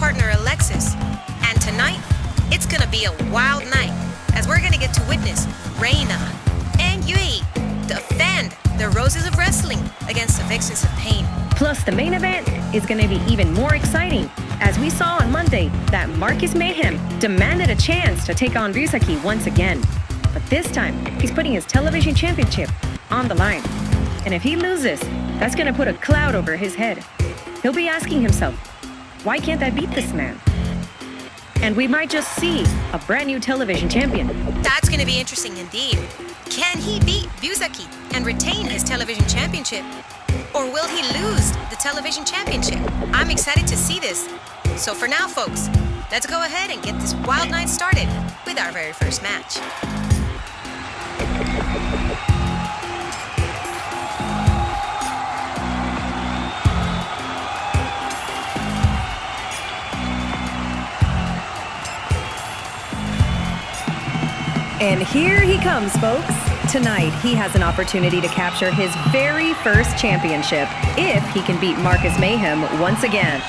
partner Alexis. And tonight, it's gonna be a wild night, as we're gonna get to witness Reina and Yui defend the Roses of Wrestling against the Vixens of Pain. Plus, the main event is going to be even more exciting, as we saw on Monday that Marcus Mayhem demanded a chance to take on Ryusaki once again. But this time, he's putting his television championship on the line. And if he loses, that's going to put a cloud over his head. He'll be asking himself, why can't I beat this man? And we might just see a brand new television champion. That's gonna be interesting indeed. Can he beat Ryusaki and retain his television championship? Or will he lose the television championship? I'm excited to see this. So for now, folks, let's go ahead and get this wild night started with our very first match. And here he comes, folks. Tonight, he has an opportunity to capture his very first championship if he can beat Marcus Mayhem once again.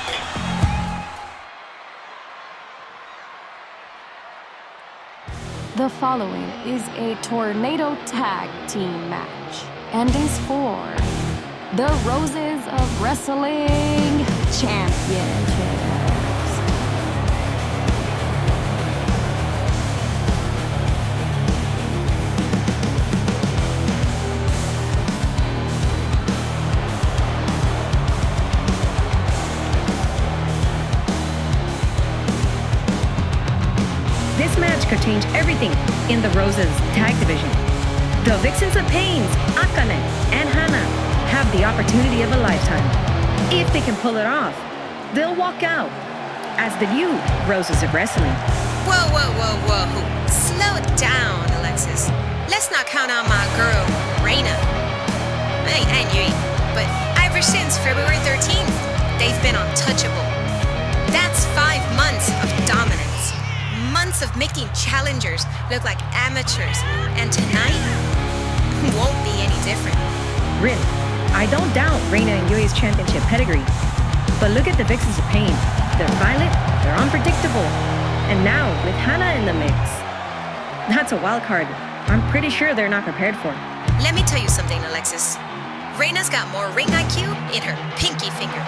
The following is a tornado tag team match and is for the Roses of Wrestling Championships. This match could change everything in the Roses tag division. The Vixens of Pains, Akane and Hana, have the opportunity of a lifetime. If they can pull it off, they'll walk out as the new Roses of Wrestling. Whoa, whoa, whoa, whoa. Slow it down, Alexis. Let's not count on my girl, Reina. And Yui. But ever since February 13th, they've been untouchable. That's 5 months of dominance. Months of making challengers look like amateurs. And tonight won't be any different. Rin, I don't doubt Reina and Yui's championship pedigree. But look at the Vixens of Pain. They're violent, they're unpredictable. And now, with Hana in the mix, that's a wild card I'm pretty sure they're not prepared for. Let me tell you something, Alexis. Reina's got more ring IQ in her pinky finger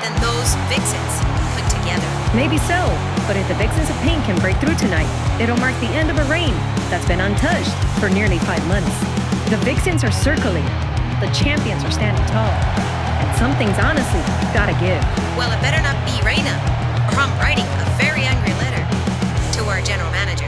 than those Vixens put together. Maybe so, but if the Vixens of Pain can break through tonight, it'll mark the end of a reign that's been untouched for nearly 5 months. The Vixens are circling, the champions are standing tall, and something's honestly gotta give. Well, it better not be Reina, or I'm writing a very angry letter to our general manager.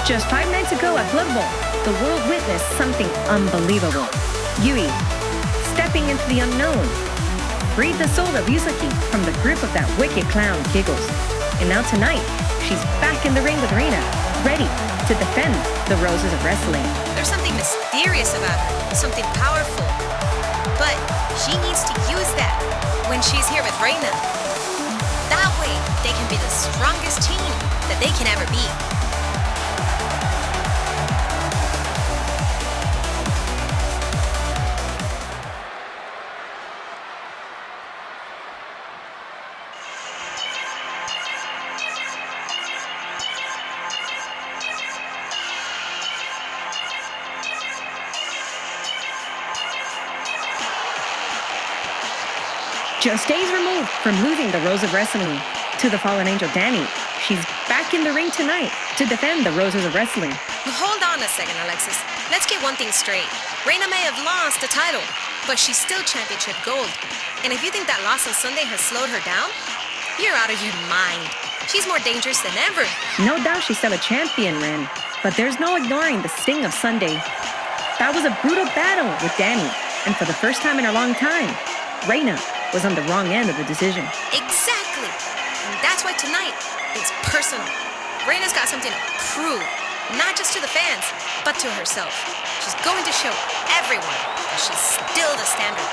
Just 5 nights ago at Blood Bowl, the world witnessed something unbelievable. Yui, stepping into the unknown, freed the soul of Ryusaki from the grip of that wicked clown Giggles. And now tonight, she's back in the ring with Reina, ready to defend the Roses of Wrestling. There's something mysterious about her, something powerful. But she needs to use that when she's here with Reina. That way, they can be the strongest team that they can ever be. Just days removed from losing the Rose of Wrestling to the fallen angel Danny, she's back in the ring tonight to defend the Roses of Wrestling. Hold on a second, Alexis. Let's get one thing straight. Reina may have lost the title, but she's still championship gold. And if you think that loss on Sunday has slowed her down, you're out of your mind. She's more dangerous than ever. No doubt she's still a champion, Ren, but there's no ignoring the sting of Sunday. That was a brutal battle with Danny, and for the first time in a long time, Reina was on the wrong end of the decision. Exactly. And that's why tonight is personal. Reina's got something to prove, not just to the fans, but to herself. She's going to show everyone that she's still the standard.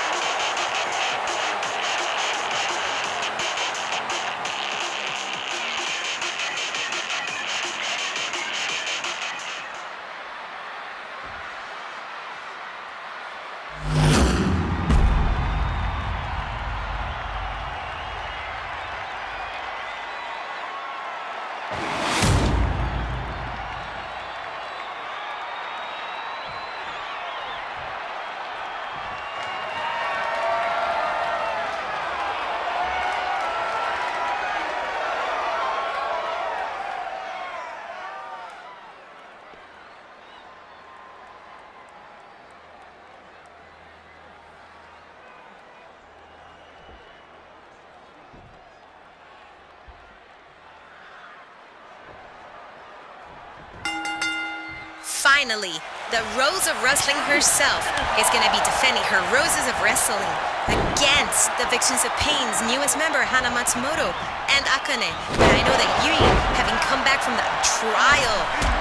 finally, the Rose of Wrestling herself is going to be defending her Roses of Wrestling against the Vixens of Pain's newest member, Hana Matsumoto and Akane. And I know that Yui, having come back from the trial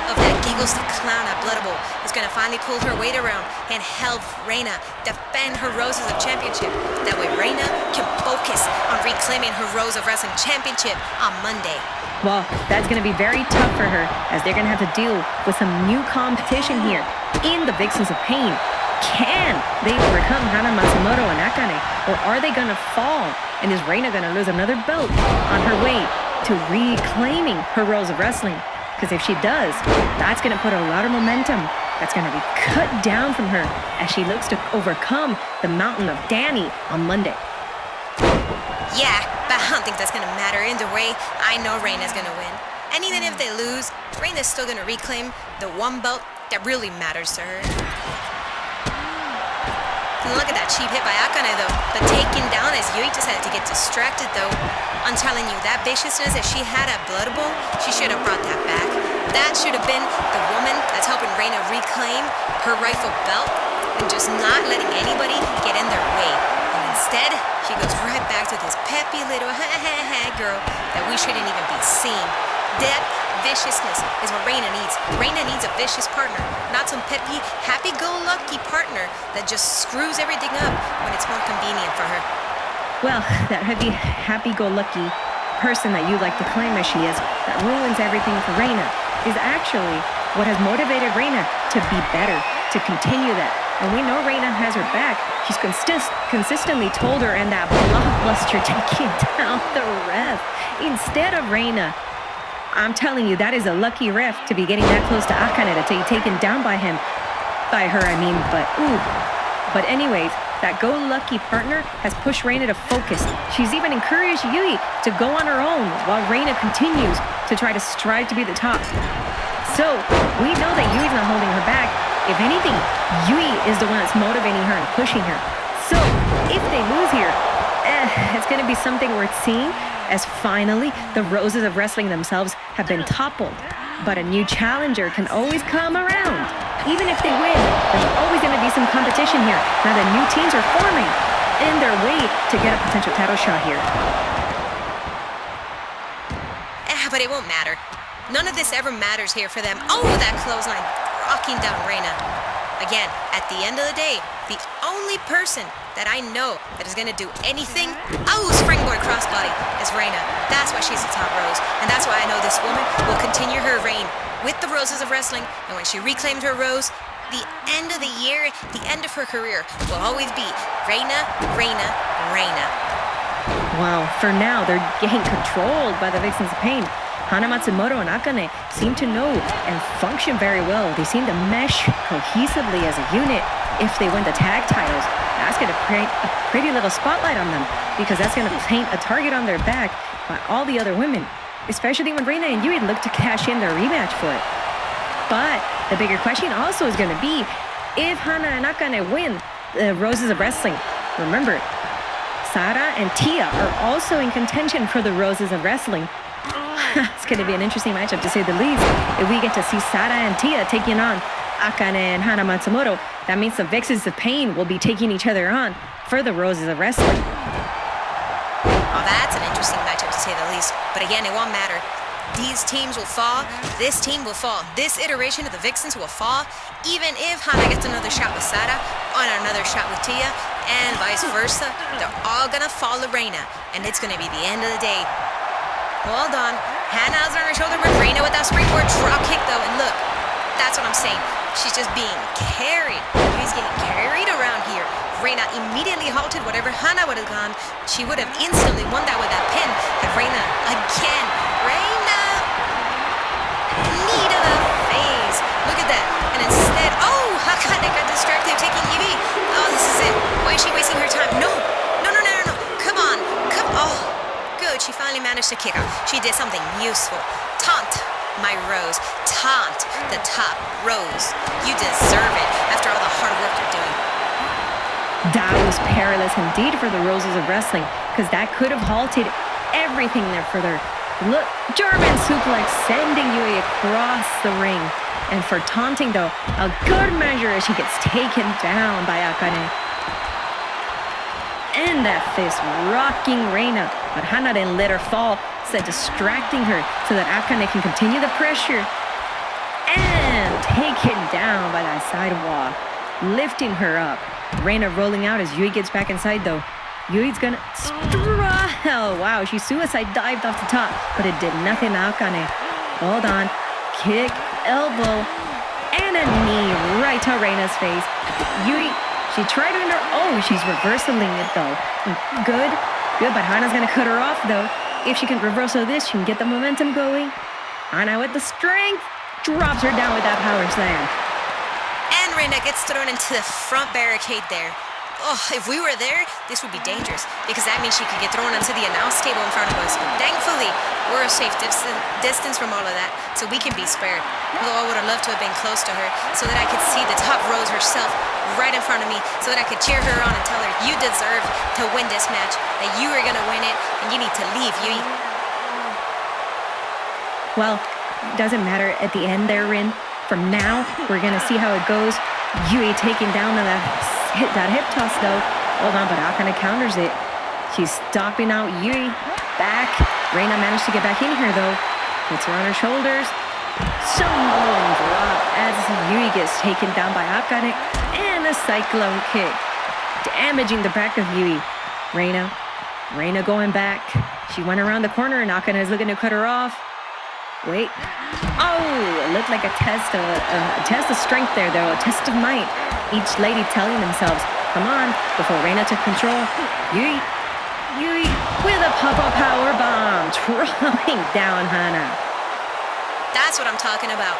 of that Giggles the Clown at Blood Bowl, is going to finally pull her weight around and help Reina defend her Roses of Championship. That way Reina can focus on reclaiming her Rose of Wrestling Championship on Monday. Well, that's going to be very tough for her, as they're going to have to deal with some new competition here in the Vixens of Pain. Can they overcome Hana Matsumoto and Akane, or are they going to fall? And is Reina going to lose another belt on her way to reclaiming her Rose of Wrestling? Because if she does, that's going to put a lot of momentum that's going to be cut down from her as she looks to overcome the mountain of Danny on Monday. Yeah, but I don't think that's gonna matter either way. I know Reina's gonna win. And even if they lose, Reina's still gonna reclaim the one belt that really matters to her. And look at that cheap hit by Akane though. But taken down as Yui decided to get distracted though. I'm telling you, that viciousness that she had at Blood Bowl, she should have brought that back. That should have been the woman that's helping Reina reclaim her rightful belt and just not letting anybody get in their way. Instead, she goes right back to this peppy little girl that we shouldn't even be seeing. That viciousness is what Reina needs. Reina needs a vicious partner, not some peppy, happy-go-lucky partner that just screws everything up when it's more convenient for her. Well, that happy-go-lucky person that you like to claim as she is, that ruins everything for Reina, is actually what has motivated Reina to be better, to continue that. And we know Reina has her back. She's consistently told her in that blockbuster taking down the ref instead of Reina. I'm telling you, that is a lucky ref to be getting that close to Akane, to be taken down by her, but ooh. But anyways, that go-lucky partner has pushed Reina to focus. She's even encouraged Yui to go on her own while Reina continues to try to strive to be the top. So, we know that Yui's not holding her back. If anything, Yui is the one that's motivating her and pushing her. So, if they lose here, it's going to be something worth seeing, as finally the Roses of Wrestling themselves have been toppled. But a new challenger can always come around. Even if they win, there's always going to be some competition here. Now that new teams are forming in their way to get a potential title shot here. But it won't matter. None of this ever matters here for them. Oh, that clothesline rocking down Reina. Again, at the end of the day, the only person that I know that is going to do anything, springboard crossbody, is Reina. That's why she's the top rose. And that's why I know this woman will continue her reign with the Roses of Wrestling. And when she reclaimed her rose, the end of the year, the end of her career, will always be Reina, Reina, Reina. Wow, for now, they're getting controlled by the Vixens of Pain. Hana Matsumoto and Akane seem to know and function very well. They seem to mesh cohesively as a unit. If they win the tag titles, that's going to create a pretty little spotlight on them, because that's going to paint a target on their back by all the other women, especially when Reina and Yui look to cash in their rematch for it. But the bigger question also is going to be, if Hana and Akane win the Roses of Wrestling, remember, Sara and Tia are also in contention for the Roses of Wrestling. It's going to be an interesting matchup, to say the least. If we get to see Sara and Tia taking on Akane and Hana Matsumoto, that means the Vixens of Pain will be taking each other on for the Roses of Wrestling. Oh, that's an interesting matchup, to say the least. But again, it won't matter. These teams will fall. This team will fall. This iteration of the Vixens will fall. Even if Hana gets another shot with Sara or another shot with Tia, and vice versa, they're all going to fall to Reina. And it's going to be the end of the day. Hold on. Hana's on her shoulder with Reina with that springboard drop kick though. And look, that's what I'm saying. She's just being carried. She's getting carried around here. Reina immediately halted whatever Hana would have gone. She would have instantly won that with that pin. And Reina, again. Reina! Knee to the face. Look at that. And instead, Akane got distracted taking Yui. Oh, this is it. Why is she wasting her time? No. Come on. Good, she finally managed to kick out. She did something useful. Taunt, my rose. Taunt, the top rose. You deserve it after all the hard work you're doing. That was perilous indeed for the Roses of Wrestling, because that could have halted everything there for their Look, German suplex sending Yui across the ring. And for taunting, though, a good measure as she gets taken down by Akane. And that fist rocking Reina, but Hana didn't let her fall, instead distracting her so that Akane can continue the pressure. And taken down by that sidewalk, lifting her up. Reina rolling out as Yui gets back inside, though. Yui's gonna hell, wow, she suicide dived off the top, but it did nothing to Akane. Hold on, kick, elbow, and a knee right to Reina's face. Yui, she tried under, she's reversing it though. Good, but Hana's gonna cut her off though. If she can reversal this, she can get the momentum going. Hana with the strength, drops her down with that power slam. And Reina gets thrown into the front barricade there. Oh, if we were there, this would be dangerous because that means she could get thrown onto the announce table in front of us. But thankfully, we're a safe distance from all of that, so we can be spared. Although I would have loved to have been close to her so that I could see the top rose herself right in front of me so that I could cheer her on and tell her, you deserve to win this match, that you are going to win it, and you need to leave, Yui. Well, doesn't matter at the end there, Rin. From now, we're going to see how it goes. Yui taking down that hip toss, though. Hold on, but Akane counters it. She's stopping out Yui. Back. Reina managed to get back in here, though. Puts her on her shoulders. Samoan drop as Yui gets taken down by Akane. And a cyclone kick. Damaging the back of Yui. Reina going back. She went around the corner and Akane is looking to cut her off. Wait. It looked like a test of strength there, though. A test of might. Each lady telling themselves, come on, before Reina took control. Yui with a pop-up power bomb, drawing down Hana. That's what I'm talking about.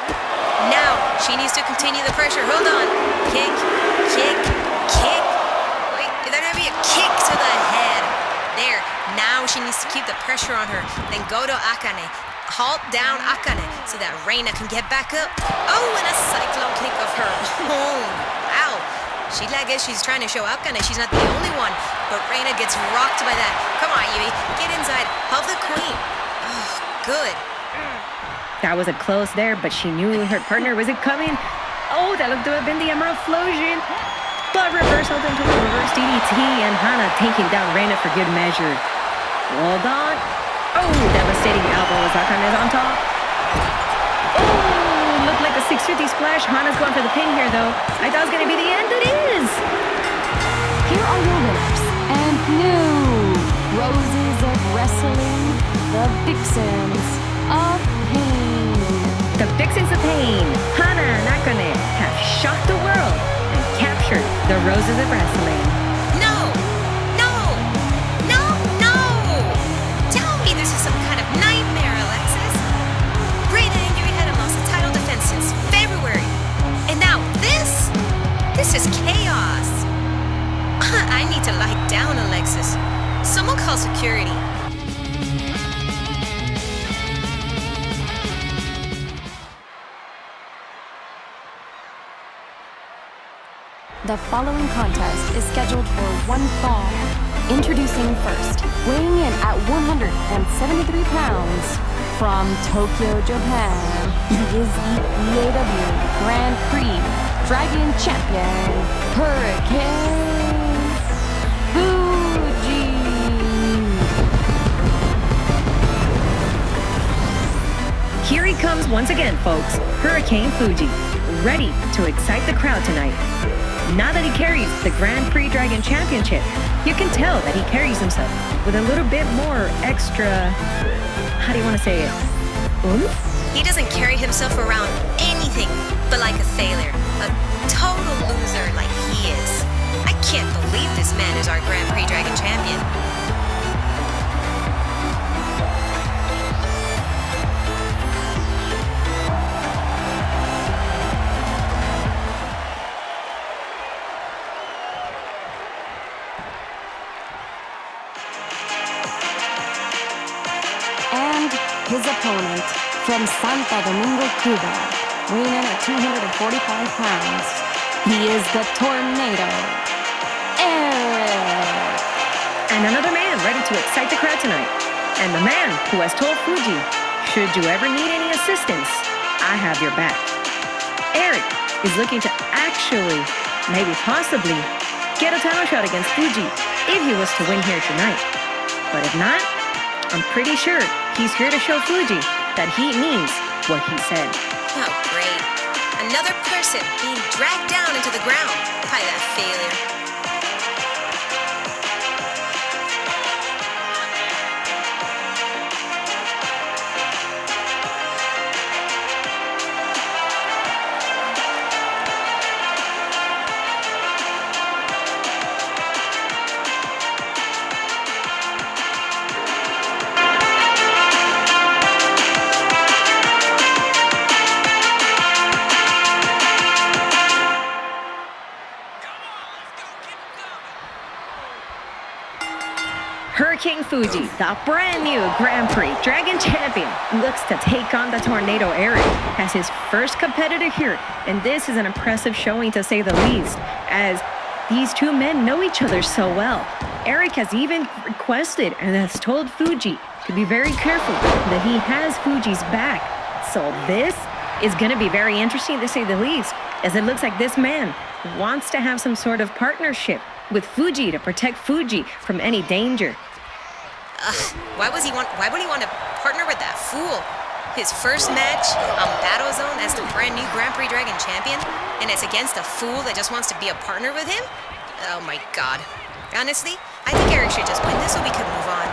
Now, she needs to continue the pressure. Hold on. Kick. Wait, is there gonna be a kick to the head? There. Now she needs to keep the pressure on her. Then go to Akane. Halt down Akane so that Reina can get back up. And a cyclone kick of her. Wow. I guess she's trying to show Akane she's not the only one. But Reina gets rocked by that. Come on, Yui. Get inside. Help the queen. Good. That was a close there, but she knew her partner wasn't coming. That looked to have been the Emerald Flosion. But reversal into a reverse DDT and Hana taking down Reina for good measure. Hold on. Devastating elbow as Akane is on top. Looked like a 650 splash. Hana's going for the pin here, though. I thought it was going to be the end. It is! Here are your winners and new Roses of Wrestling, the Vixens of Pain. The Vixens of Pain, Hana and Akane, have shocked the world and captured the Roses of Wrestling. Tell me this is some kind of nightmare, Alexis. Reina and Yui hadn't lost a title defense since February. And now this? This is chaos. I need to lie down, Alexis. Someone call security. The following contest is scheduled for one fall. Introducing first, weighing in at 173 pounds, from Tokyo, Japan, he is the EAW Grand Prix Dragon Champion, Hurricane Fuji. Here he comes once again, folks. Hurricane Fuji, ready to excite the crowd tonight. Now that he carries the Grand Prix Dragon Championship, you can tell that he carries himself with a little bit more extra, how do you want to say it? Oomph? He doesn't carry himself around anything but like a failure, a total loser like he is. I can't believe this man is our Grand Prix Dragon Champion. His opponent, from Santo Domingo, Cuba, weighing in at 245 pounds, he is the Tornado, Eric. And another man ready to excite the crowd tonight. And the man who has told Fuji, should you ever need any assistance, I have your back. Eric is looking to actually, maybe possibly, get a title shot against Fuji if he was to win here tonight. But if not, I'm pretty sure he's here to show Fuji that he means what he said. Oh, great. Another person being dragged down into the ground by that failure. Hurricane Fuji, the brand new Grand Prix Dragon Champion, looks to take on the Tornado Eric as his first competitor here, and this is an impressive showing to say the least, as these two men know each other so well. Eric has even requested and has told Fuji to be very careful that he has Fuji's back. So this is going to be very interesting to say the least, as it looks like this man wants to have some sort of partnership with Fuji to protect Fuji from any danger. Why would he want to partner with that fool? His first match on Battlezone as the brand new Grand Prix Dragon Champion, and it's against a fool that just wants to be a partner with him? Oh my god. Honestly, I think Eric should just win this so we can move on.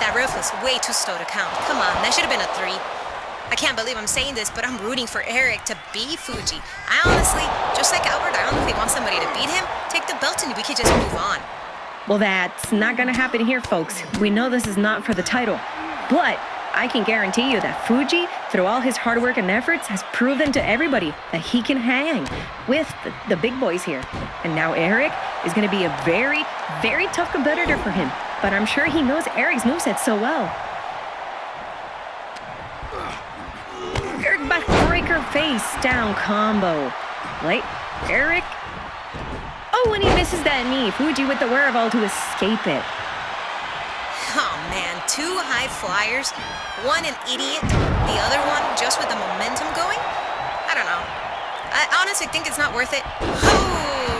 That ref was way too slow to count. Come on, that should have been a 3. I can't believe I'm saying this, but I'm rooting for Eric to beat Fuji. I honestly, just like Albert, I honestly want somebody to beat him, take the belt, and we could just move on. Well, that's not going to happen here, folks. We know this is not for the title. But I can guarantee you that Fuji, through all his hard work and efforts, has proven to everybody that he can hang with the big boys here. And now Eric is going to be a very, very tough competitor for him. But I'm sure he knows Eric's moveset so well. Eric backbreaker face down combo. Right? Eric. Oh, and he misses that knee. Fuji with the wherewithal to escape it. Oh man, 2 high flyers, one an idiot, the other one just with the momentum going? I don't know. I honestly think it's not worth it. Oh,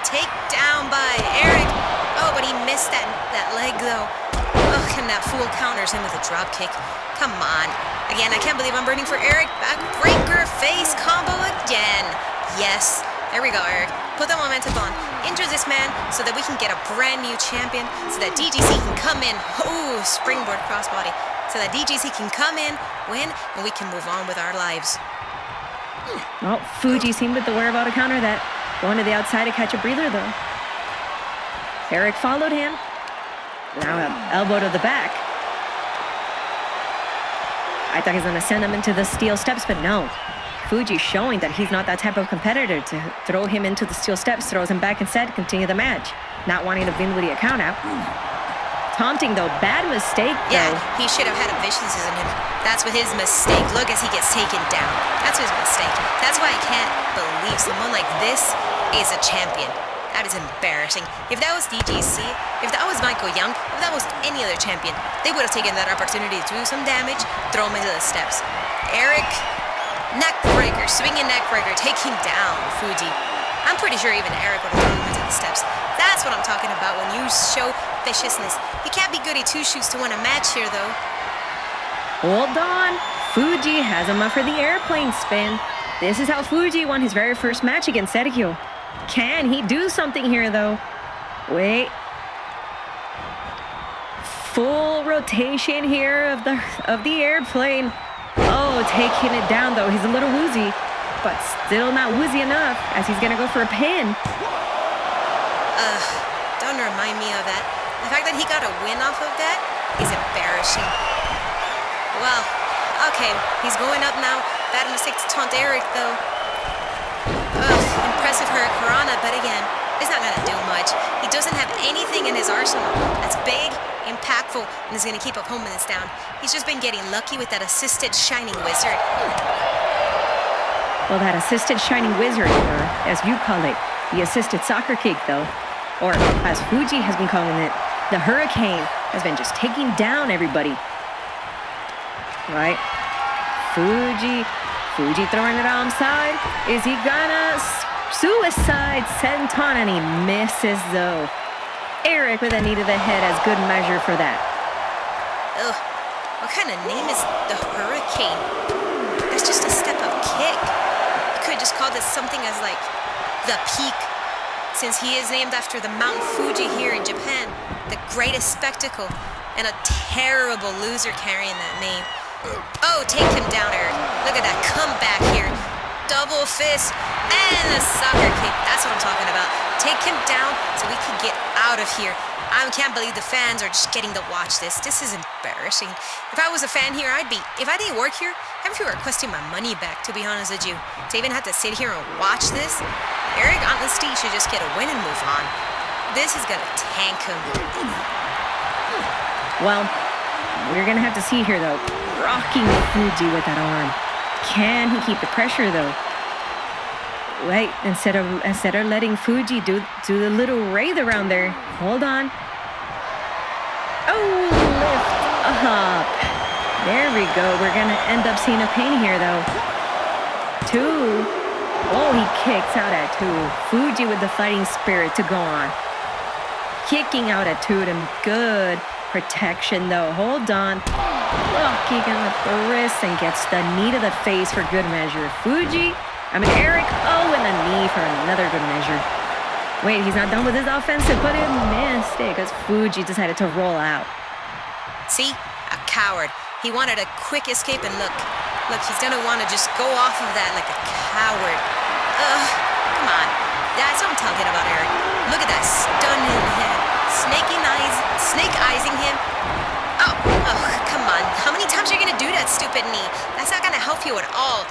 take down by Eric. Oh, but he missed that leg though. Oh, and that fool counters him with a drop kick. Come on. Again, I can't believe I'm rooting for Eric. Backbreaker face combo again. Yes. There we go, Eric. Put the momentum on. Injure this man so that we can get a brand new champion, so that DGC can come in. Oh, springboard crossbody. So that DGC can come in, win, and we can move on with our lives. Well, Fuji seemed with the wherewithal to counter that. Going to the outside to catch a breather, though. Eric followed him. Now an elbow to the back. I thought he was going to send him into the steel steps, but no. Fuji showing that he's not that type of competitor to throw him into the steel steps, throws him back instead, continue the match. Not wanting to win with the account out. Taunting though, bad mistake though. Yeah, he should have had a viciousness in him. That's what his mistake. Look as he gets taken down. That's his mistake. That's why I can't believe someone like this is a champion. That is embarrassing. If that was DGC, if that was Michael Young, if that was any other champion, they would have taken that opportunity to do some damage, throw him into the steps. Eric, neckbreaker, swinging neckbreaker, taking down Fuji. I'm pretty sure even Eric would have thrown him into the steps. That's what I'm talking about when you show viciousness. You can't be goody two-shoes to win a match here, though. Hold on. Fuji has him up for the airplane spin. This is how Fuji won his very first match against Sergio. Can he do something here, though? Wait. Full rotation here of the airplane. Oh, taking it down, though. He's a little woozy, but still not woozy enough, as he's going to go for a pin. Don't remind me of that. The fact that he got a win off of that is embarrassing. Well, okay, he's going up now. Bad mistake to taunt Eric, though. Impressive Hurricanrana, but again, it's not going to do much. He doesn't have anything in his arsenal that's big, impactful, and is going to keep opponents down. He's just been getting lucky with that assisted Shining Wizard. Well, that assisted Shining Wizard, or as you call it, the assisted soccer kick, though, or as Fuji has been calling it, the Hurricane, has been just taking down everybody. Right? Fuji throwing it onside. Is he gonna suicide senton? And he misses though. Eric with a knee to the head has good measure for that. Ugh, what kind of name is the Hurricane? That's just a step-up kick. You could just call this something as like the Peak, since he is named after the Mount Fuji here in Japan, the greatest spectacle, and a terrible loser carrying that name. Oh, take him down, Eric. Look at that comeback here. Double fist and a soccer kick. That's what I'm talking about. Take him down so we can get out of here. I can't believe the fans are just getting to watch this. This is embarrassing. If I was a fan here, if I didn't work here, I'd be requesting my money back, to be honest with you. To even have to sit here and watch this, Eric honestly should just get a win and move on. This is gonna tank him. Well, we're gonna have to see here though. Rocking Fuji with that arm. Can he keep the pressure though? Wait, instead of letting Fuji do the little wraith around there. Hold on. Oh, lift up. There we go. We're gonna end up seeing a pain here though. 2. Oh, he kicks out at 2. Fuji with the fighting spirit to go on. Kicking out at 2 and good protection though. Hold on. Locking him with the wrist and gets the knee to the face for good measure. Eric, and a knee for another good measure. Wait, he's not done with his offensive, but he missed it because Fuji decided to roll out. See? A coward. He wanted a quick escape and look, he's gonna want to just go off of that like a coward. Ugh, come on. That's what I'm talking about, Eric. Look at that stunning him. Snake eyesing him. Oh, come on. How many times are you gonna do that stupid knee? That's not gonna help you at all.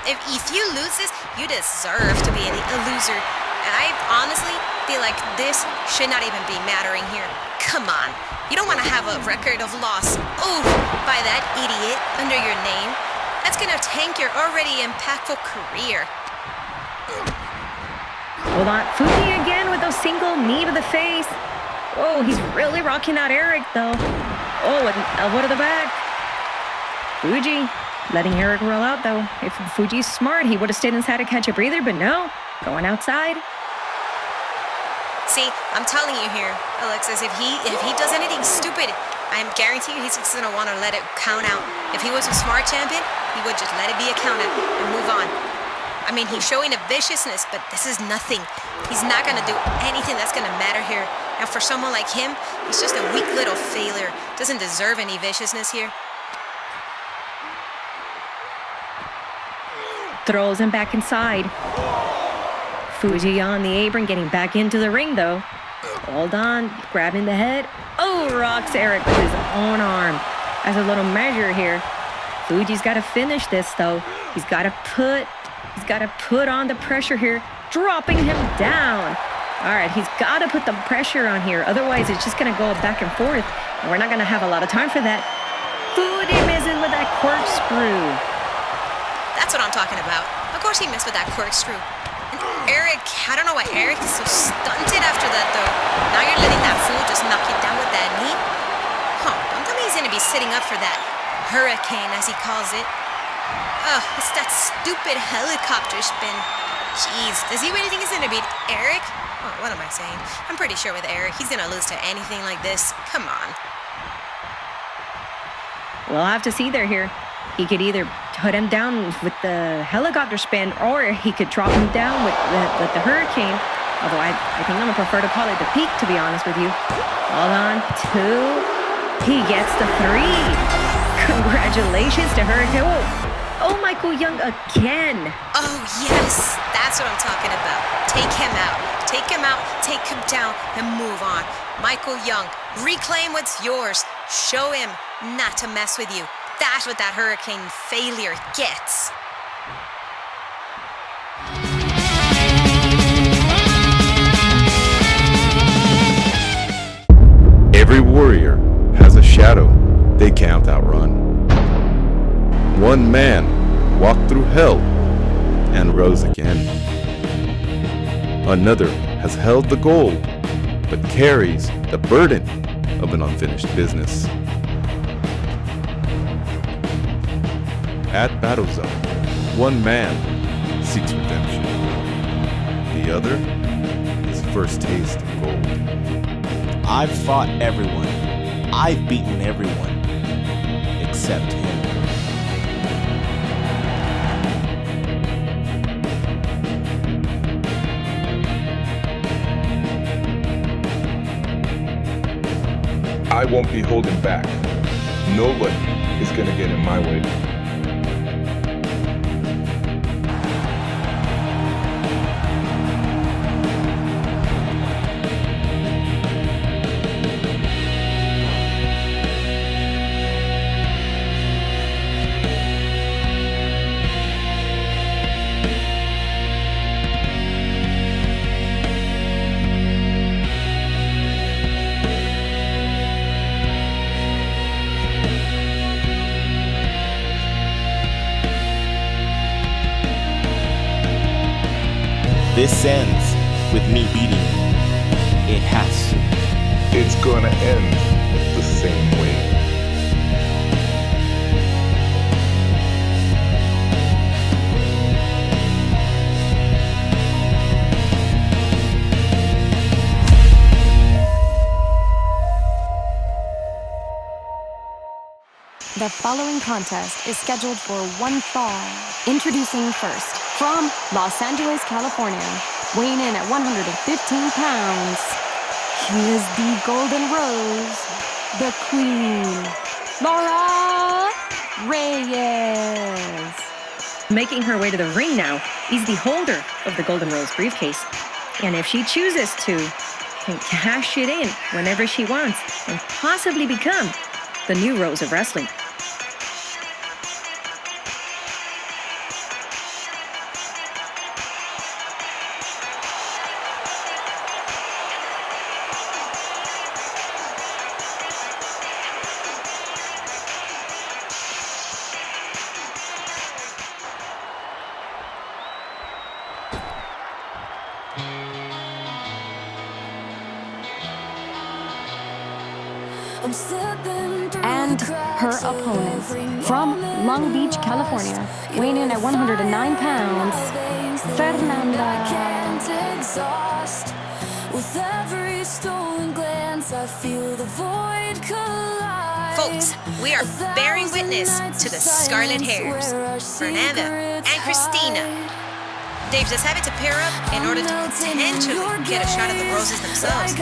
If you lose this, you deserve to be a loser. And I honestly feel like this should not even be mattering here. Come on. You don't want to have a record of loss. Ooh, by that idiot under your name. That's gonna tank your already impactful career. Hold on. Fuji again with a single knee to the face. Oh, he's really rocking out Eric though. Oh, an elbow to the back. Fuji letting Eric roll out though. If Fuji's smart, he would have stayed inside to catch a breather, but no, going outside. See, I'm telling you here, Alexis, if he does anything stupid, I'm guaranteeing he's just gonna want to let it count out. If he was a smart champion, he would just let it be a count out and move on. I mean, he's showing a viciousness, but this is nothing. He's not gonna do anything that's gonna matter here. And for someone like him, he's just a weak little failure. Doesn't deserve any viciousness here. Throws him back inside. Fuji on the apron, getting back into the ring though. Hold on, grabbing the head. Oh, rocks Eric with his own arm. As a little measure here. Fuji's got to finish this though. He's got to put on the pressure here, dropping him down. All right, he's got to put the pressure on here. Otherwise, it's just going to go back and forth. And we're not going to have a lot of time for that. Fuji misses with that corkscrew. That's what I'm talking about. Of course he missed with that corkscrew. And Eric, I don't know why Eric is so stunted after that, though. Now you're letting that fool just knock you down with that knee? Huh, don't tell me he's going to be sitting up for that hurricane, as he calls it. Ugh, it's that stupid helicopter spin. Jeez, does he really think he's going to beat Eric? Oh, what am I saying? I'm pretty sure with Eric, he's going to lose to anything like this. Come on. We'll have to see there here. He could either put him down with the helicopter spin, or he could drop him down with the hurricane. Although I think I'm going to prefer to call it the peak, to be honest with you. Hold on. 2. He gets the 3. Congratulations to Hurricane. Oh, Michael Young again. Oh, yes. That's what I'm talking about. Take him out. Take him out, take him down, and move on. Michael Young, reclaim what's yours. Show him not to mess with you. That's what that hurricane failure gets. Every warrior has a shadow they can't outrun. One man walked through hell and rose again. Another has held the goal but carries the burden of an unfinished business. At Battle Zone, one man seeks redemption. The other, his first taste of gold. I've fought everyone. I've beaten everyone. Except him. I won't be holding back. Nobody is gonna get in my way. This ends with me beating you. It has to. It's gonna end the same way. The following contest is scheduled for one fall. Introducing first, from Los Angeles, California, weighing in at 115 pounds, here's the Golden Rose, the Queen, Laura Reyes. Making her way to the ring now is the holder of the Golden Rose briefcase. And if she chooses to, can cash it in whenever she wants and possibly become the new Rose of Wrestling. And her opponent, from Long Beach, California, weighing in at 109 pounds, Fernanda. Folks, we are bearing witness to the Scarlet Hares, Fernanda and Christina. They've decided to pair up in order to potentially get a shot at the Roses themselves,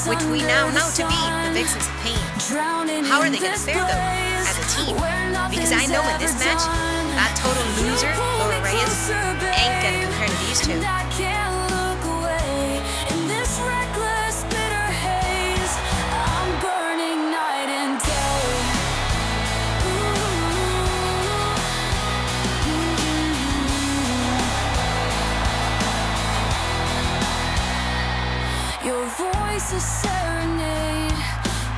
which we now know to be the Vixens of Pain. How are they going to fare, though, as a team? Because I know in this match, that total loser, Laura Reyes, ain't going to compare to these two. Your voice a serenade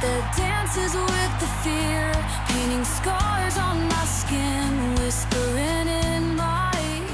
that dances with the fear, painting scars on my skin, whispering in my ear.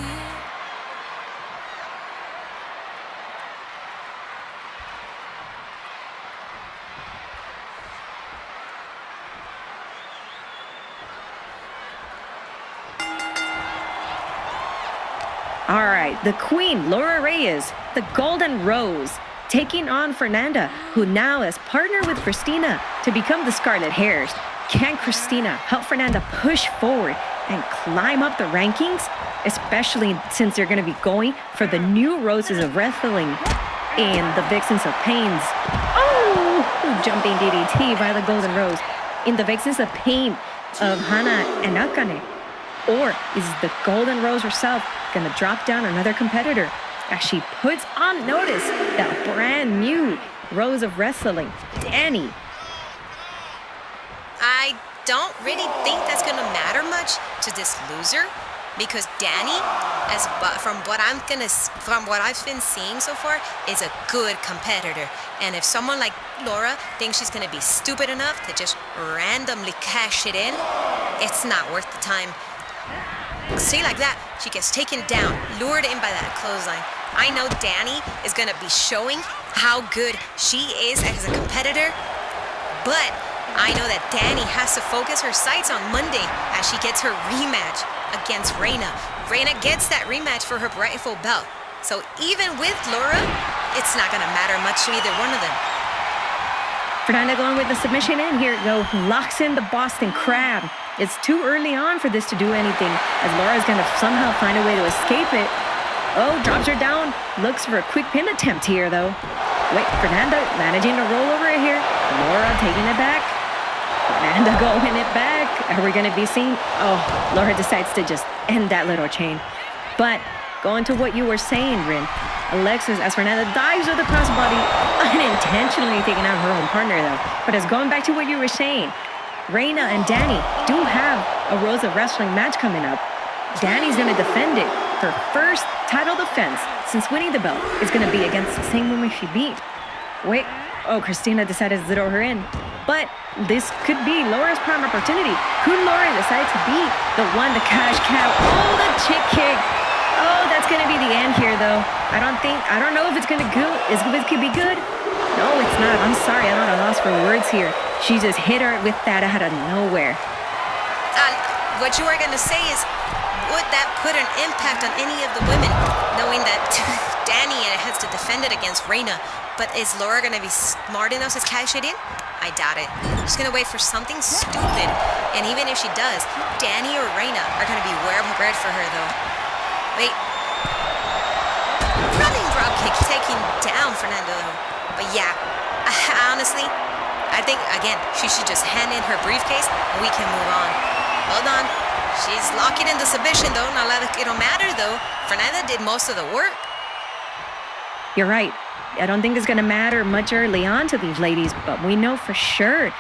All right, the Queen, Laura Reyes, the Golden Rose, taking on Fernanda, who now is partnered with Christina to become the Scarlet Hares. Can Christina help Fernanda push forward and climb up the rankings? Especially since they're going to be going for the new Roses of Wrestling in the Vixens of Pains. Oh! Jumping DDT by the Golden Rose in the Vixens of Pain of Hana and Akane. Or is the Golden Rose herself going to drop down another competitor as she puts on notice that brand new Rose of Wrestling, Danny? I don't really think that's going to matter much to this loser, because Danny, from what I've been seeing so far, is a good competitor. And if someone like Laura thinks she's going to be stupid enough to just randomly cash it in, it's not worth the time. See, like that, she gets taken down, lured in by that clothesline. I know Danny is going to be showing how good she is as a competitor But I know that Danny has to focus her sights on Monday as she gets her rematch against Reina. Reina gets that rematch for her rightful belt. So even with Laura, it's not going to matter much to either one of them. Fernanda going with the submission in. Here it go. Locks in the Boston Crab. It's too early on for this to do anything, as Laura's going to somehow find a way to escape it. Oh, drops her down. Looks for a quick pin attempt here, though. Wait, Fernanda managing to roll over it here. Laura taking it back. Fernanda going it back. Are we going to be seeing? Oh, Laura decides to just end that little chain. But going to what you were saying, Rin. Alexis, as Fernanda dives with the crossbody, unintentionally taking out her own partner, though. But as going back to what you were saying, Reina and Danny do have a Rose of Wrestling match coming up. Danny's going to defend it. Her first title defense since winning the belt is going to be against the same woman she beat. Wait, oh, Christina decided to throw her in. But this could be Laura's prime opportunity. Could Laura decide to be the one to cash cow? Oh, the chick kick. Oh, that's going to be the end here, though. I don't know if it's going to go. If it could be good. No, it's not. I'm sorry. I'm at a loss for words here. She just hit her with that out of nowhere. What you are going to say is, would that put an impact on any of the women, knowing that Danny has to defend it against Reina? But is Laura going to be smart enough to cash it in? I doubt it. She's going to wait for something stupid. And even if she does, Danny or Reina are going to be well prepared for her, though. Wait. Running drop kick taking down Fernando, though. But yeah, honestly, I think, again, she should just hand in her briefcase and we can move on. Hold on. She's locking in the submission, though. Not like it don't matter, though. Fernanda did most of the work. You're right. I don't think it's going to matter much early on to these ladies, but we know for sure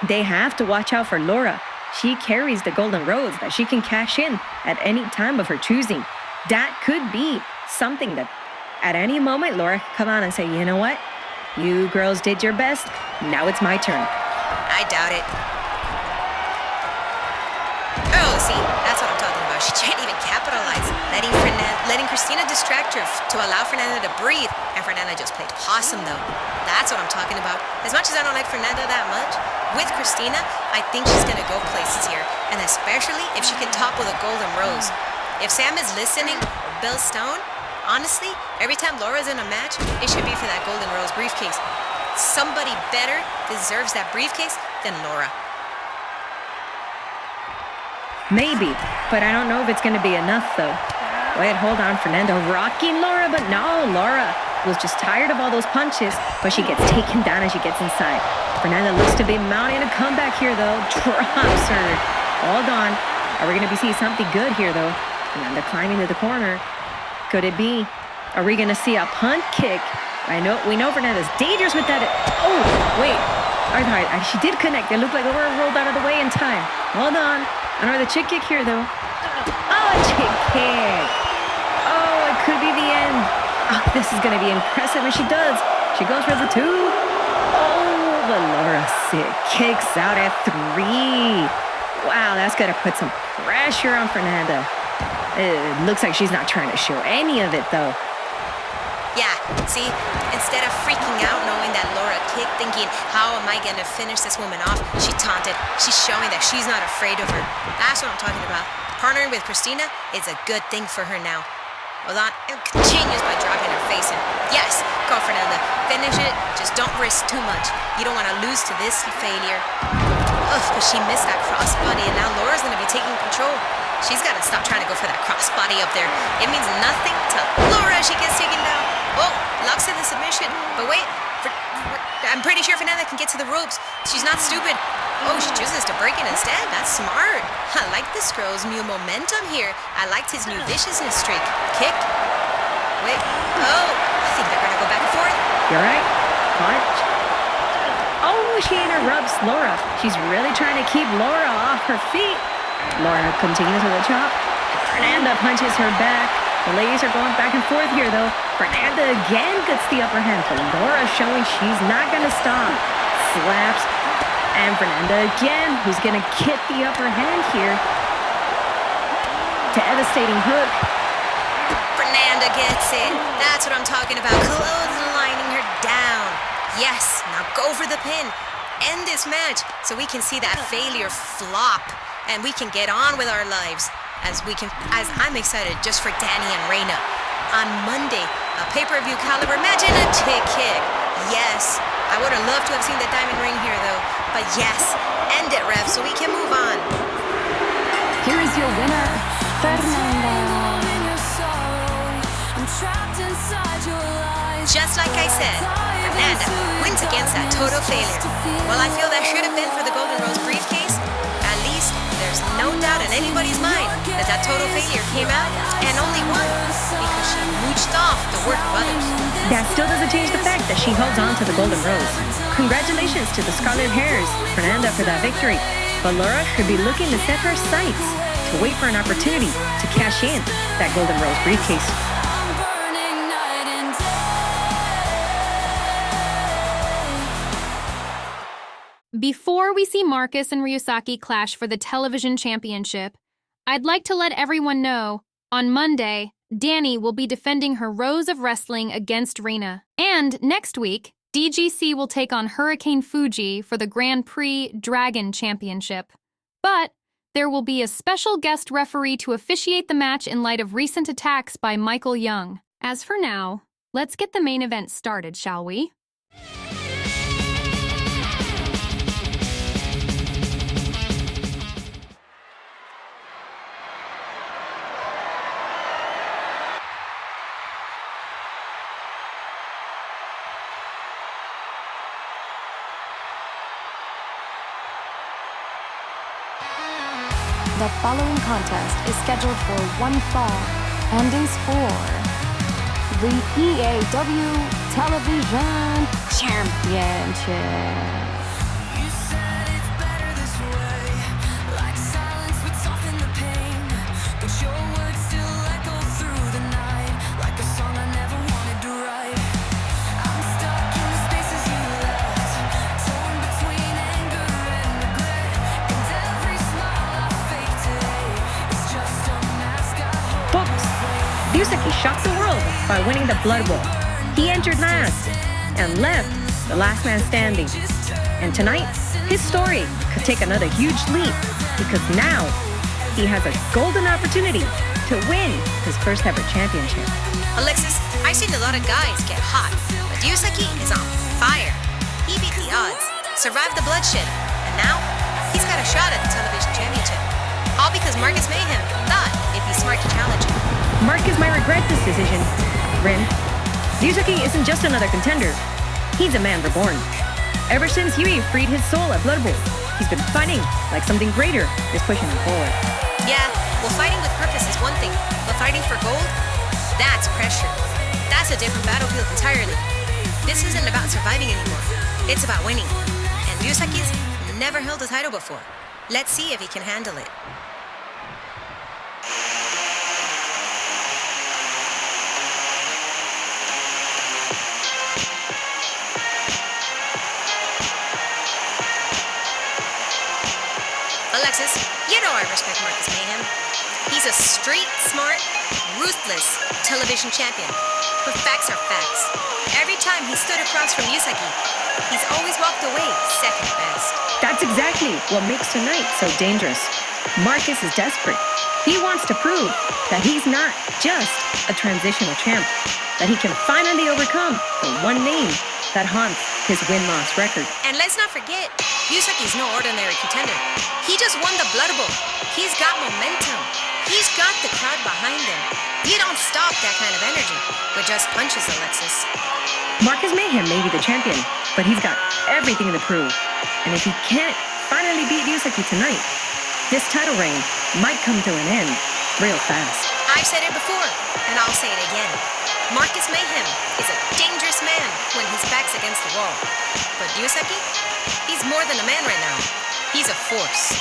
they have to watch out for Laura. She carries the Golden Rose that she can cash in at any time of her choosing. That could be something that at any moment Laura could come on and say, you know what? You girls did your best. Now it's my turn. I doubt it. Oh, see, that's what I'm talking about. She can't even capitalize, letting Christina distract her to allow Fernanda to breathe, and Fernanda just played possum, though. That's what I'm talking about. As much as I don't like Fernanda that much, with Christina, I think she's gonna go places here, and especially if she can topple the Golden Rose. If Sam is listening, or Bill Stone, honestly, every time Laura's in a match, it should be for that Golden Rose briefcase. Somebody better deserves that briefcase than Laura. Maybe, but I don't know if it's going to be enough, though. Wait, hold on. Fernanda rocking Laura, but no, Laura was just tired of all those punches, but she gets taken down as she gets inside. Fernanda looks to be mounting a comeback here, though. Drops her. Hold on. Are we going to be seeing something good here, though? Fernanda climbing to the corner. Could it be? Are we going to see a punt kick? We know Fernanda's dangerous with that. Oh, wait. All right, she did connect. It looked like Laura rolled out of the way in time. Hold on. Another chick kick here, though. Oh, a chick kick. Oh, it could be the end. Oh, this is going to be impressive when she does. She goes for the 2. Oh, but Laura kicks out at 3. Wow, that's going to put some pressure on Fernanda. It looks like she's not trying to show any of it, though. Yeah, see, instead of freaking out knowing that Laura kicked, thinking, how am I going to finish this woman off, she taunted. She's showing that she's not afraid of her. That's what I'm talking about. Partnering with Christina is a good thing for her now. Hold on, and continues by dropping her face in. Yes, go Fernanda, finish it, just don't risk too much. You don't want to lose to this failure. Ugh, but she missed that crossbody, and now Laura's going to be taking control. She's got to stop trying to go for that crossbody up there. It means nothing to Laura as she gets taken down. Oh, locks in the submission. But wait, I'm pretty sure Fernanda can get to the ropes. She's not stupid. Oh, she chooses to break it instead. That's smart. I like this girl's new momentum here. I liked his new viciousness streak. Kick. Wait. Oh, I think they're going to go back and forth. You're right. Punch. Oh, she interrupts Laura. She's really trying to keep Laura off her feet. Laura continues with a chop. Fernanda punches her back. The ladies are going back and forth here, though. Fernanda again gets the upper hand, but Laura showing she's not going to stop. Slaps. And Fernanda again, who's going to get the upper hand here. Devastating hook. Fernanda gets it. That's what I'm talking about. Clotheslining her down. Yes, now go for the pin. end this match so we can see that failure flop and we can get on with our lives as I'm excited just for Danny and Reina. On Monday, a pay-per-view caliber match and a ticket. Yes, I would have loved to have seen the diamond ring here though. But yes, end it, ref, so we can move on. Here is your winner, Fernanda. In your sorrow, I'm trapped inside your lies. Just like I said, Fernanda wins against that total failure. While I feel that should have been for the Golden Rose briefcase, at least there's no doubt in anybody's mind that total failure came out and only won because she mooched off the work of others. That still doesn't change the fact that she holds on to the Golden Rose. Congratulations to the Scarlet Hairs, Fernanda, for that victory. But Laura should be looking to set her sights to wait for an opportunity to cash in that Golden Rose briefcase. I'm burning night and day. Before we see Marcus and Ryusaki clash for the television championship, I'd like to let everyone know, on Monday, Danny will be defending her Rose of Wrestling against Reina. And next week, DGC will take on Hurricane Fuji for the Grand Prix Dragon Championship. But there will be a special guest referee to officiate the match in light of recent attacks by Michael Young. As for now, let's get the main event started, shall we? The following contest is scheduled for one fall and is for the EAW Television Championship. You said it's better this way. Like silence would soften the pain. But your words still echo through the night. Like a song I never wanted to write. I'm stuck in the spaces you left. Torn between anger and regret. And every smile I fake today is just a mask I hold. Folks, Ryusaki shocked the world by winning the Blood Bowl. He entered last and left the last man standing. And tonight, his story could take another huge leap because now he has a golden opportunity to win his first ever championship. Alexis, I've seen a lot of guys get hot, but Ryusaki is on fire. He beat the odds, survived the bloodshed, and now he's got a shot at the television championship. All because Marcus Mayhem thought it'd be smart to challenge him. Marcus might regret this decision, Rin. Ryusaki isn't just another contender. He's a man reborn. Ever since Yui freed his soul at Blood Bowl, he's been fighting like something greater is pushing him forward. Yeah, well, fighting with purpose is one thing, but fighting for gold? That's pressure. That's a different battlefield entirely. This isn't about surviving anymore. It's about winning. And Ryusaki's never held a title before. Let's see if he can handle it. Alexis, you know I respect Marcus Mayhem. He's a street, smart, ruthless television champion. But facts are facts. Every time he stood across from Ryusaki, he's always walked away second best. That's exactly what makes tonight so dangerous. Marcus is desperate. He wants to prove that he's not just a transitional champ, that he can finally overcome the one name that haunts his win-loss record. And let's not forget, Ryusaki's no ordinary contender. He just won the Blood Bowl. He's got momentum. He's got the crowd behind him. You don't stop that kind of energy with just punches, Alexis. Marcus Mayhem may be the champion, but he's got everything to prove. And if he can't finally beat Ryusaki tonight, this title reign might come to an end real fast. I've said it before, and I'll say it again. Marcus Mayhem is a dangerous man when his back's against the wall. But Ryusaki, he's more than a man right now. He's a force.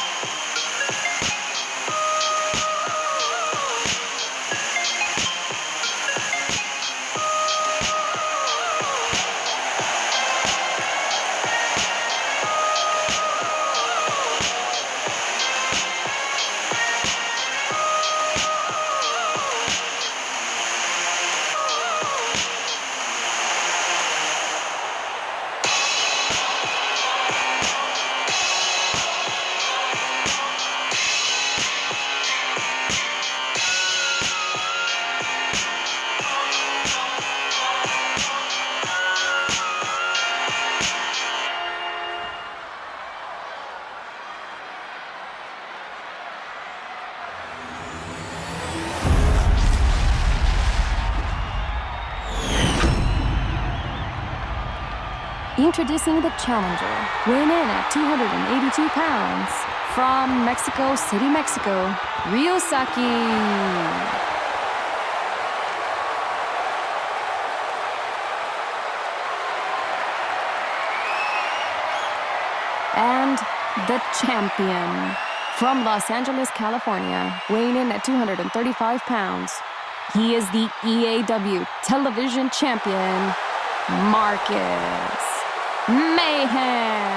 Introducing the challenger, weighing in at 282 pounds, from Mexico City, Mexico, Ryosaki. And the champion, from Los Angeles, California, weighing in at 235 pounds, he is the EAW television champion, Marcus Mayhem.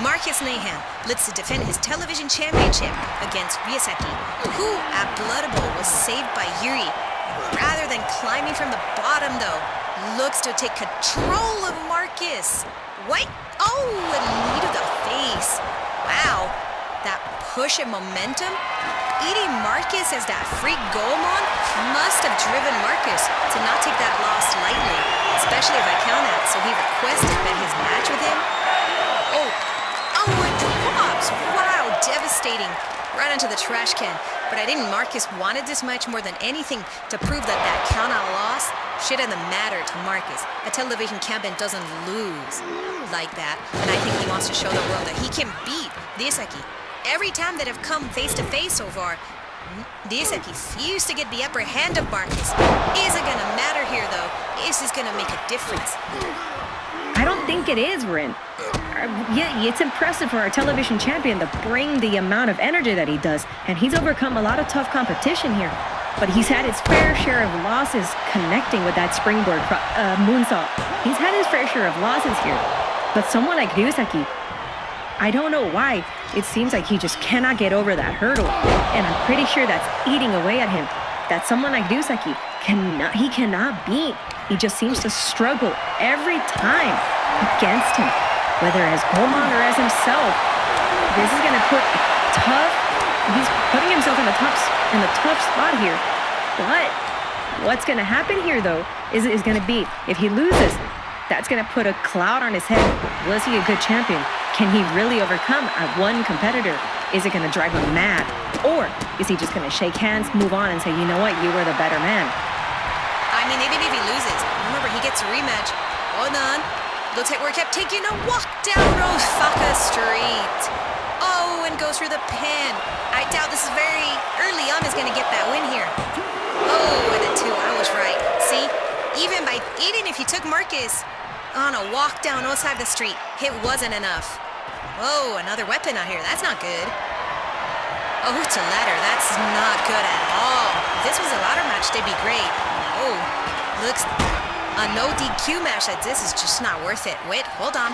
Marcus Mayhem looks to defend his television championship against Ryosaki, who at Blood Bowl was saved by Yuri. Rather than climbing from the bottom, though, looks to take control of Marcus. What? Oh, a knee to the face. Wow, that push and momentum. Eating Marcus as that freak Goemon must have driven Marcus to not take that loss lightly, especially if I count that, so he requested bet his match with him. Oh, it drops! Wow, devastating. Right onto the trash can. But I think Marcus wanted this much more than anything to prove that that count-out loss shouldn't matter to Marcus. A television champion doesn't lose like that. And I think he wants to show the world that he can beat Ryosaki. Every time that have come face-to-face so far, Ryosaki refused to get the upper hand of Marcus. Isn't gonna matter here, though. This is gonna make a difference. I don't think it is, Rin. Yeah, it's impressive for our television champion to bring the amount of energy that he does, and he's overcome a lot of tough competition here. But he's had his fair share of losses connecting with that springboard moonsault. He's had his fair share of losses here. But someone like Ryosaki, I don't know why, it seems like he just cannot get over that hurdle. And I'm pretty sure that's eating away at him. That someone like Ryosaki cannot beat. He just seems to struggle every time against him, whether as Goemon or as himself. This is going to put he's putting himself in the tough spot here. But what's going to happen here, though, is going to be, if he loses, that's going to put a cloud on his head. Was he a good champion? Can he really overcome one competitor? Is it going to drive him mad? Or is he just going to shake hands, move on, and say, you know what, you were the better man? I mean, even if he loses, remember, he gets a rematch. Hold on. Looks like we kept taking a walk down Osaka Street. Oh, and goes through the pin. I doubt this is very early on is going to get that win here. Oh, and a 2. I was right. See? Even if you took Marcus on a walk down Osaka Street, it wasn't enough. Whoa, another weapon out here. That's not good. Oh, it's a ladder. That's not good at all. If this was a ladder match, they'd be great. Oh, looks a no DQ match. That this is just not worth it. Wait, hold on.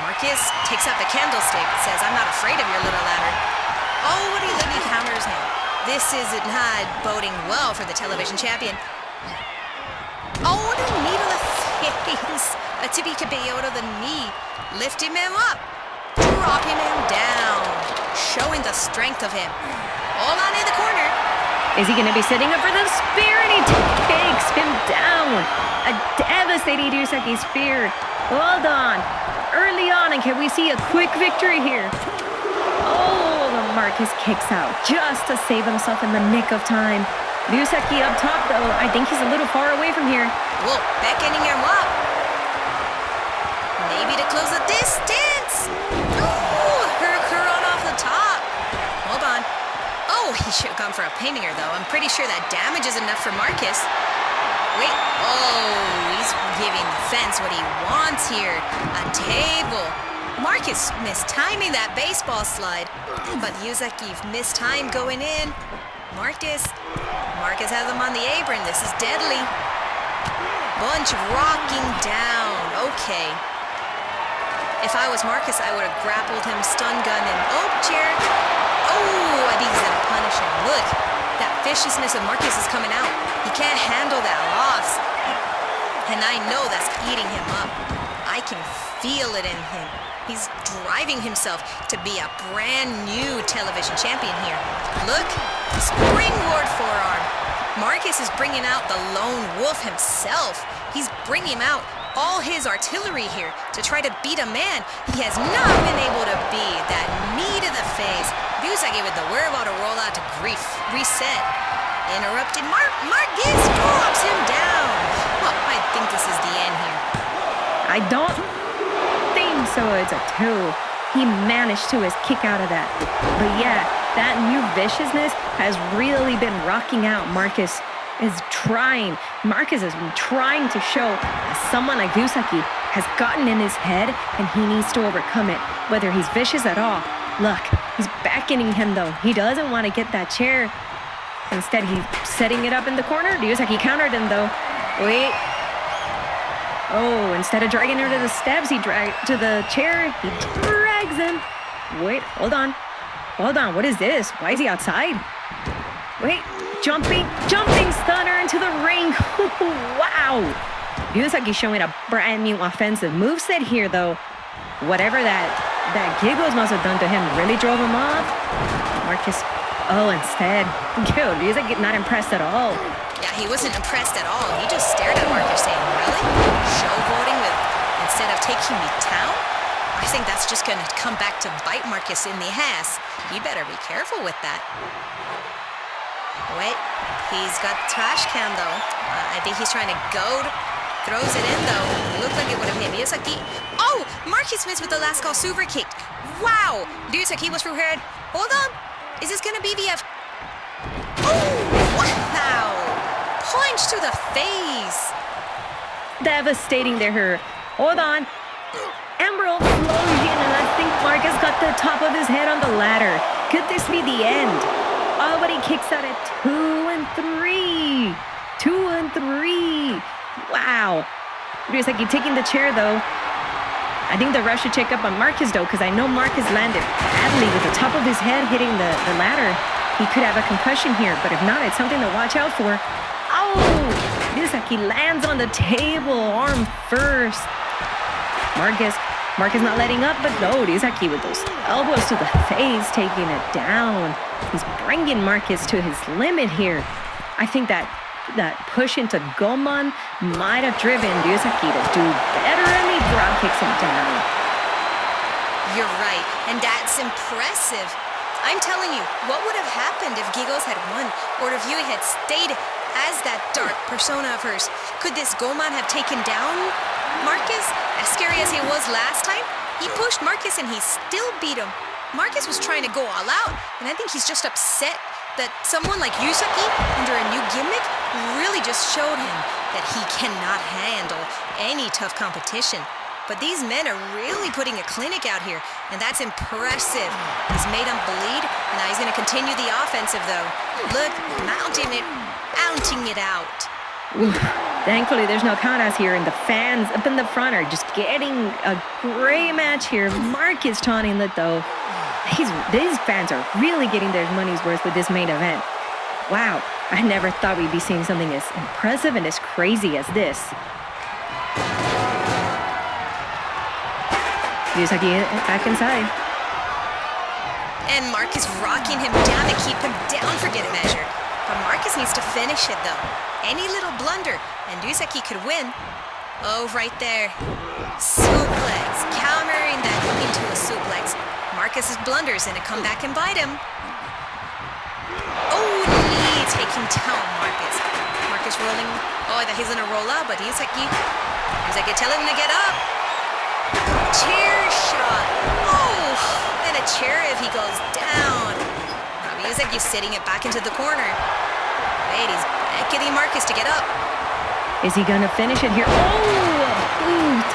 Marcus takes out the candlestick, says, I'm not afraid of your little ladder. Oh, what do you let me counters him? This is not boding well for the television champion. Oh, what a knee to the face. A tippy to the knee. Lifting him up. Dropping him down. Showing the strength of him. All on in the corner. Is he going to be sitting up for the spear? And he takes him down. A devastating Ryosaki spear. Hold on. Early on, and can we see a quick victory here? Oh, Marcus kicks out just to save himself in the nick of time. Ryosaki up top, though. I think he's a little far away from here. Well, beckoning him up. Maybe to close the distance. Ooh, Hurricane off the top. Hold on. Oh, he should have gone for a Payminger, though. I'm pretty sure that damage is enough for Marcus. Wait. Oh, he's giving the fence what he wants here. A table. Marcus mistiming that baseball slide. But Ryosaki missed time going in. Marcus has him on the apron. This is deadly. Bunch rocking down. Okay. If I was Marcus, I would have grappled him, stun gun, and oh, chair. Oh, I think he's gonna punish him. Look, that viciousness of Marcus is coming out. He can't handle that loss. And I know that's eating him up. I can feel it in him. He's driving himself to be a brand new television champion here. Look, springboard forearm. Marcus is bringing out the lone wolf himself. He's bringing out all his artillery here to try to beat a man he has not been able to beat. That knee to the face. Ryusaki with the wherewithal to roll out to reset. Interrupted. Marcus drops him down. Well, I think this is the end here. I don't think so. It's a 2. He managed to kick out of that. But yeah, that new viciousness has really been rocking out. Marcus is trying to show that someone like Ryusaki has gotten in his head and he needs to overcome it, whether he's vicious at all. Look, he's beckoning him though. He doesn't want to get that chair. Instead, he's setting it up in the corner. Ryusaki countered him though. Wait. Oh, instead of dragging him to the steps, he dragged to the chair. He drags him. Wait, hold on. What is this? Why is he outside? Wait, jumping stunner into the ring. Wow. Ryusaki showing a brand new offensive moveset here though. Whatever that Giggles must have done to him really drove him off. Marcus, instead. Ryusaki not impressed at all. Yeah, he wasn't impressed at all. He just stared at Marcus saying, really? Showboating instead of taking me down? I think that's just going to come back to bite Marcus in the ass. You better be careful with that. Wait, he's got the trash can though. I think he's trying to goad. Throws it in though. It looked like it would have hit Ryusaki. Oh, Marcus missed with the last call super kick. Wow, Ryusaki was prepared. Hold on. Is this going to be BBF? Oh, wow. Punch to the face. Devastating there. Hold on. Emerald explosion, and I think Marcus got the top of his head on the ladder. Could this be the end? Oh, but he kicks out at 2 and 3. 2 and 3. Wow. Ryusaki taking the chair though. I think the ref should check up on Marcus though, because I know Marcus landed badly with the top of his head hitting the ladder. He could have a concussion here, but if not, it's something to watch out for. Oh! Ryusaki lands on the table, arm first. Marcus not letting up, but no, Ryusaki with those elbows to the face, taking it down. He's bringing Marcus to his limit here. I think that push into Goman might have driven Ryusaki to do better, and he drop kicks him down. You're right, and that's impressive. I'm telling you, what would have happened if Giggles had won, or if Yui had stayed as that dark persona of hers? Could this Goman have taken down Marcus? As scary as he was last time, he pushed Marcus and he still beat him. Marcus was trying to go all out, and I think he's just upset that someone like Ryusaki, under a new gimmick, really just showed him that he cannot handle any tough competition. But these men are really putting a clinic out here, and that's impressive. He's made him bleed, and now he's going to continue the offensive, though. Look, mounting it out. Oof. Thankfully, there's no countouts here, and the fans up in the front are just getting a great match here. Marcus taunting it, though. These fans are really getting their money's worth with this main event. Wow, I never thought we'd be seeing something as impressive and as crazy as this. Ryusaki back inside. And Marcus rocking him down to keep him down for good measure. But Marcus needs to finish it, though. Any little blunder, and Ryusaki could win. Oh, right there. Suplex. Countering that into a suplex. Marcus's blunders and a come back and bite him. Oh, knee taking down Marcus. Marcus rolling. Oh, I thought he's gonna roll up, but Ryusaki tell him to get up. Chair shot. Oh, and a chair if he goes down. Ryusaki's sitting it back into the corner. Wait, he's beckoning Marcus to get up. Is he gonna finish it here? Oh, a boot.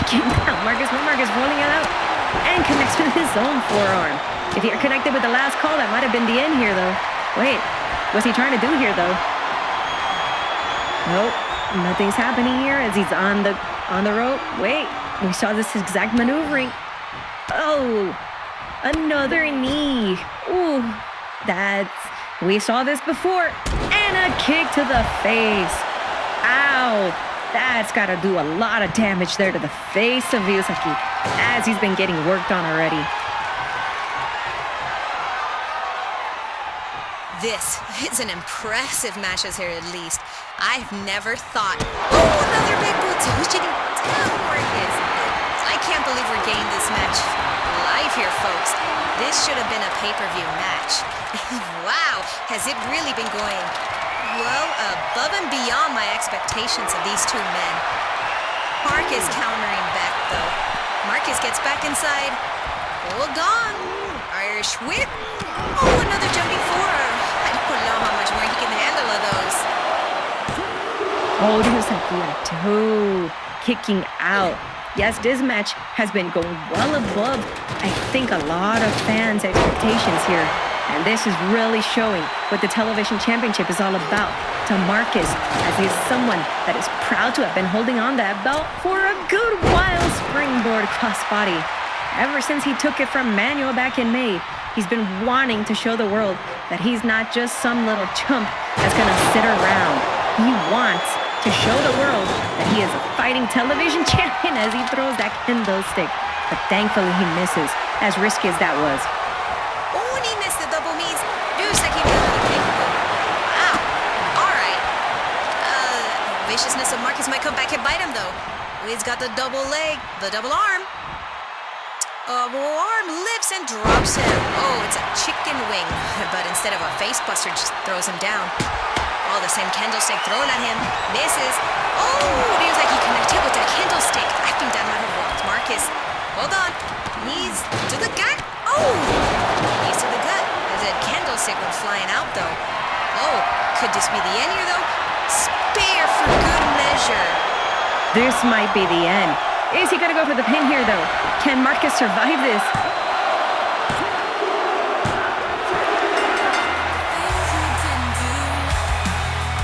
Taking down Marcus rolling it out. And connects with his own forearm. If he had connected with the last call, that might have been the end here, though. Wait, what's he trying to do here, though? Nope, nothing's happening here as he's on the rope. Wait, we saw this exact maneuvering. Oh, Another knee. Ooh, we saw this before. And a kick to the face. Ow. That's got to do a lot of damage there to the face of Ryusaki, as he's been getting worked on already. This is an impressive match here at least. I've never thought. Oh, another big boot. Who's taking down Marcus? I can't believe we're getting this match live here, folks. This should have been a pay-per-view match. Wow, has it really been going well above and beyond my expectations of these two men. Marcus countering back though. Marcus gets back inside. Hold on. Irish whip. Oh, another jumping forearm. I don't know how much more he can handle of those. Oh, Ryusaki at two. Kicking out. Yes, this match has been going well above, I think, a lot of fans' expectations here. And this is really showing what the television championship is all about to Marcus, as he is someone that is proud to have been holding on that belt for a good while. Springboard crossbody. Ever since he took it from Manuel back in May, he's been wanting to show the world that he's not just some little chump that's gonna sit around. He wants to show the world that he is a fighting television champion as he throws that kendo stick. But thankfully he misses, as risky as that was. Oh, and he missed the double knees. Ryusaki with another kick. Wow. All right. Viciousness of Marcus might come back and bite him, though. He's got the double leg, the double arm. Arm lifts and drops him. Oh, it's a chicken wing. But instead of a face buster, just throws him down. Oh, the same kendo stick thrown at him. Misses. Oh, Ryusaki connected with that kendo stick. I think that might have worked. Marcus, hold on. Knees to the gut. Oh, knees to the gut. As a kendo stick went flying out, though. Oh, could this be the end here, though? Spear for good measure. This might be the end. Is he gonna go for the pin here, though? Can Marcus survive this?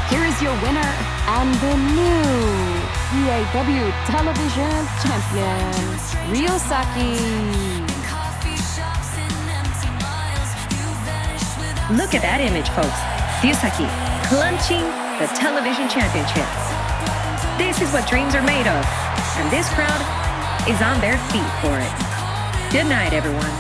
Here is your winner and the new EAW Television Champion, Ryusaki. Look at that image, folks. Ryusaki clinching the television championship. This is what dreams are made of, and this crowd is on their feet for it. Good night, everyone.